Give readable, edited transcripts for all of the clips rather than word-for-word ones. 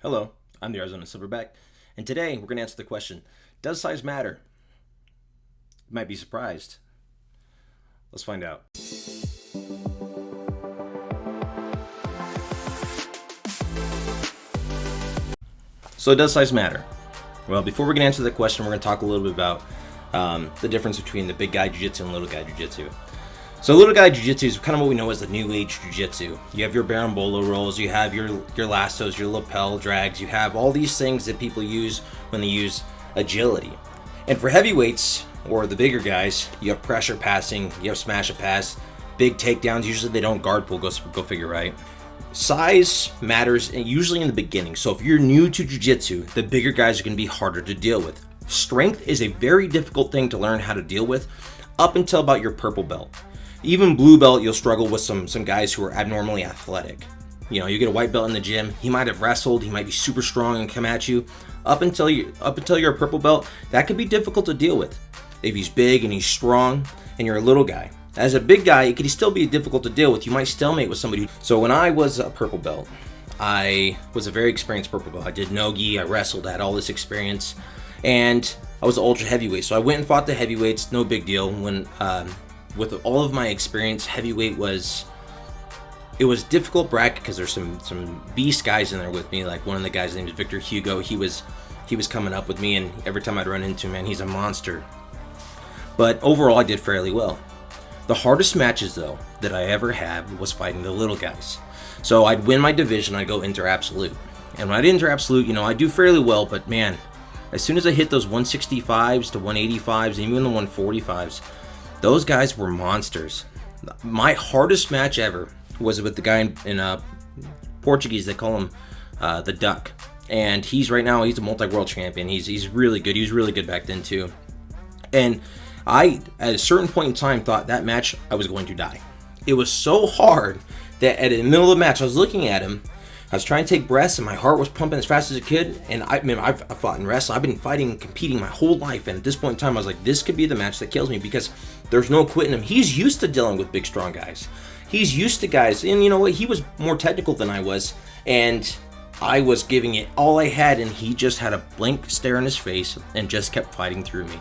Hello, I'm the Arizona Silverback, and today we're going to answer the question, does size matter? You might be surprised. Let's find out. So does size matter? Well, before we can answer the question, we're going to talk a little bit about the difference between the big guy jiu-jitsu and little guy jiu-jitsu. So little guy jiu-jitsu is kind of what we know as the new age jiu-jitsu. You have your berimbolo rolls, you have your lassos, your lapel drags, you have all these things that people use when they use agility. And for heavyweights, or the bigger guys, you have pressure passing, you have smash a pass, big takedowns. Usually they don't guard pull, go figure, right? Size matters usually in the beginning. So if you're new to jiu-jitsu, the bigger guys are going to be harder to deal with. Strength is a very difficult thing to learn how to deal with up until about your purple belt. Even blue belt, you'll struggle with some guys who are abnormally athletic. You know, you get a white belt in the gym, he might have wrestled, he might be super strong and come at you. Up until you're a purple belt, that could be difficult to deal with. If he's big and he's strong and you're a little guy. As a big guy, it could still be difficult to deal with. You might stalemate with somebody. So when I was a purple belt, I was a very experienced purple belt. I did no-gi, I wrestled, I had all this experience, and I was an ultra heavyweight. So I went and fought the heavyweights, no big deal. When with all of my experience, heavyweight was difficult bracket because there's some beast guys in there with me. Like one of the guys named Victor Hugo. He was coming up with me, and every time I'd run into him, man, he's a monster. But overall, I did fairly well. The hardest matches, though, that I ever had was fighting the little guys. So I'd win my division, I'd go inter absolute. And when I did inter absolute, you know, I do fairly well, but man, as soon as I hit those 165s to 185s, and even the 145s, those guys were monsters. My hardest match ever was with the guy in Portuguese. They call him the Duck, and he's a multi-world champion. He's really good. He was really good back then too. And I, at a certain point in time, thought that match I was going to die. It was so hard that at the middle of the match, I was looking at him. I was trying to take breaths, and my heart was pumping as fast as it could. And I've fought in wrestling. I've been fighting and competing my whole life. And at this point in time, I was like, this could be the match that kills me, because there's no quitting him. He's used to dealing with big, strong guys. He's used to guys. And you know what? He was more technical than I was. And I was giving it all I had, and he just had a blank stare on his face and just kept fighting through me.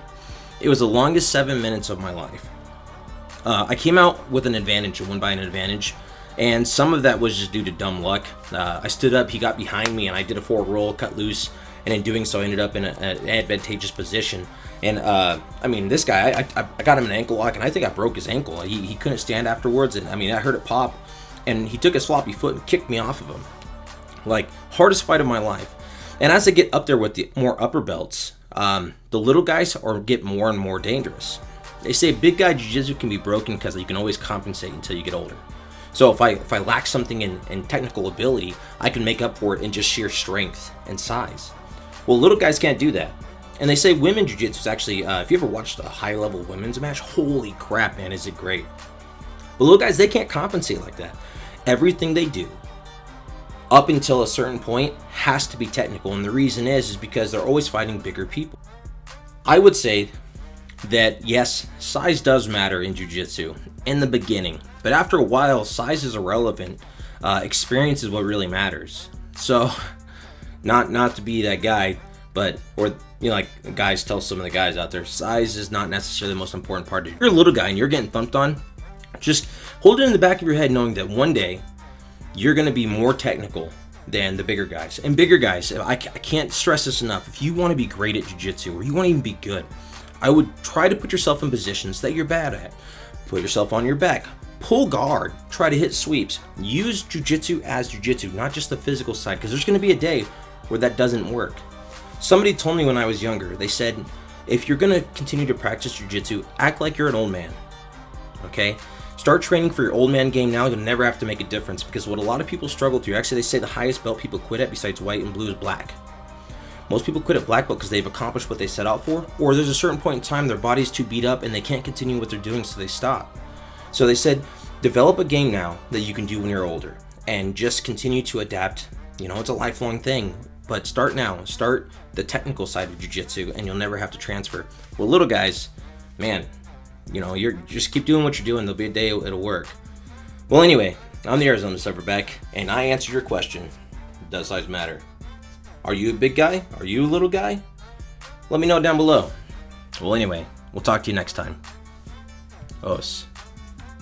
It was the longest 7 minutes of my life. I came out with an advantage, and won by an advantage, and some of that was just due to dumb luck. I stood up, he got behind me, and I did a forward roll, cut loose, and in doing so, I ended up in an advantageous position. And I mean, this guy, I got him an ankle lock, and I think I broke his ankle. He couldn't stand afterwards, and I mean, I heard it pop, and he took his floppy foot and kicked me off of him. Like, hardest fight of my life. And as I get up there with the more upper belts, the little guys get more and more dangerous. They say big guy jiu-jitsu can be broken because you can always compensate until you get older. So if I lack something in technical ability, I can make up for it in just sheer strength and size. Well, little guys can't do that. And they say women jiu-jitsu is actually, if you ever watched a high-level women's match, holy crap, man, is it great. But little guys, they can't compensate like that. Everything they do, up until a certain point, has to be technical, and the reason is because they're always fighting bigger people. I would say that yes, size does matter in jiu-jitsu in the beginning, but after a while, size is irrelevant. Experience is what really matters. So, not to be that guy, but like guys tell some of the guys out there, size is not necessarily the most important part. If you're a little guy and you're getting thumped on, just hold it in the back of your head, knowing that one day you're going to be more technical than the bigger guys. And bigger guys, I can't stress this enough, if you want to be great at jiu-jitsu, or you want to even be good, I would try to put yourself in positions that you're bad at. Put yourself on your back. Pull guard. Try to hit sweeps. Use jiu-jitsu as jiu-jitsu, not just the physical side, because there's going to be a day where that doesn't work. Somebody told me when I was younger, they said, if you're going to continue to practice jiu-jitsu, act like you're an old man. Okay? Start training for your old man game now. You'll never have to make a difference, because what a lot of people struggle through, actually they say the highest belt people quit at besides white and blue is black. Most people quit at black belt because they've accomplished what they set out for, or there's a certain point in time their body's too beat up and they can't continue what they're doing, so they stop. So they said, develop a game now that you can do when you're older, and just continue to adapt. You know, it's a lifelong thing, but start now. Start the technical side of jiu-jitsu, and you'll never have to transfer. Well, little guys, man, you know, you're just keep doing what you're doing. There'll be a day it'll work. Well, anyway, I'm the Arizona Silverback, and I answered your question. Does size matter? Are you a big guy? Are you a little guy? Let me know down below. Well, anyway, we'll talk to you next time. Os.